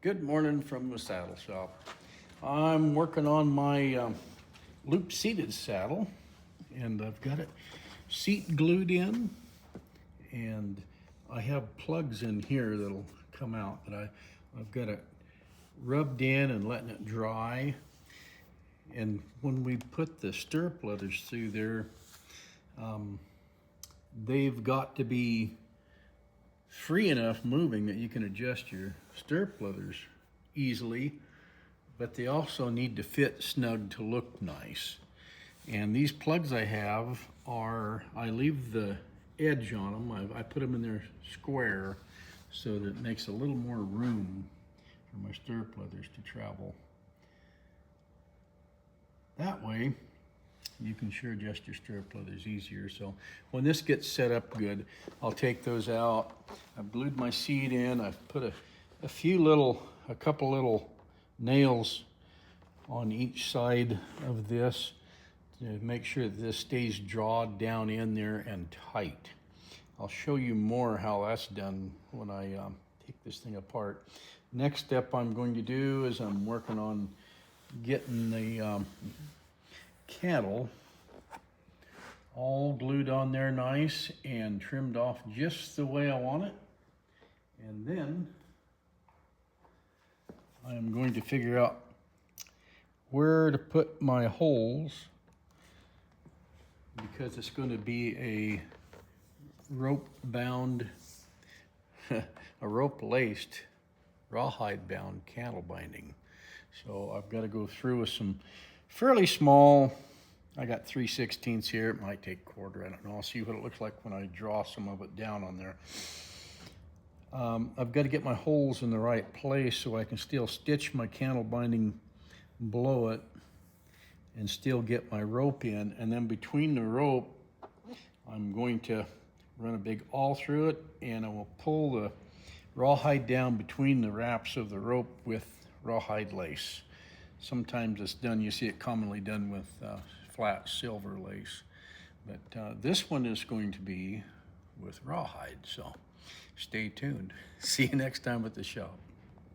Good morning from the saddle shop. I'm working on my loop seated saddle, and I've got it seat glued in, and I have plugs in here that'll come out, but I've got it rubbed in and letting it dry. And when we put the stirrup leathers through there, they've got to be free enough moving that you can adjust your stirrup leathers easily, but they also need to fit snug to look nice. And these plugs I have I leave the edge on them. I put them in there square so that it makes a little more room for my stirrup leathers to travel. That way, you can sure adjust your stirrup leathers easier. So when this gets set up good, I'll take those out. I've glued my seat in. I've put a couple little nails on each side of this to make sure that this stays drawed down in there and tight. I'll show you more how that's done when I take this thing apart. Next step I'm going to do is I'm working on getting the cantle all glued on there nice and trimmed off just the way I want it. And then I'm going to figure out where to put my holes, because it's going to be a rope bound, a rope laced, rawhide bound cantle binding. So I've got to go through with some fairly small, I got 3/16 here, it might take a quarter, I don't know. I'll see what it looks like when I draw some of it down on there. I've got to get my holes in the right place so I can still stitch my cantle binding below it and still get my rope in. And then between the rope, I'm going to run a big awl through it, and I will pull the rawhide down between the wraps of the rope with rawhide lace. Sometimes it's done, you see it commonly done with flat silver lace, but this one is going to be with rawhide, so stay tuned. See you next time at the shop.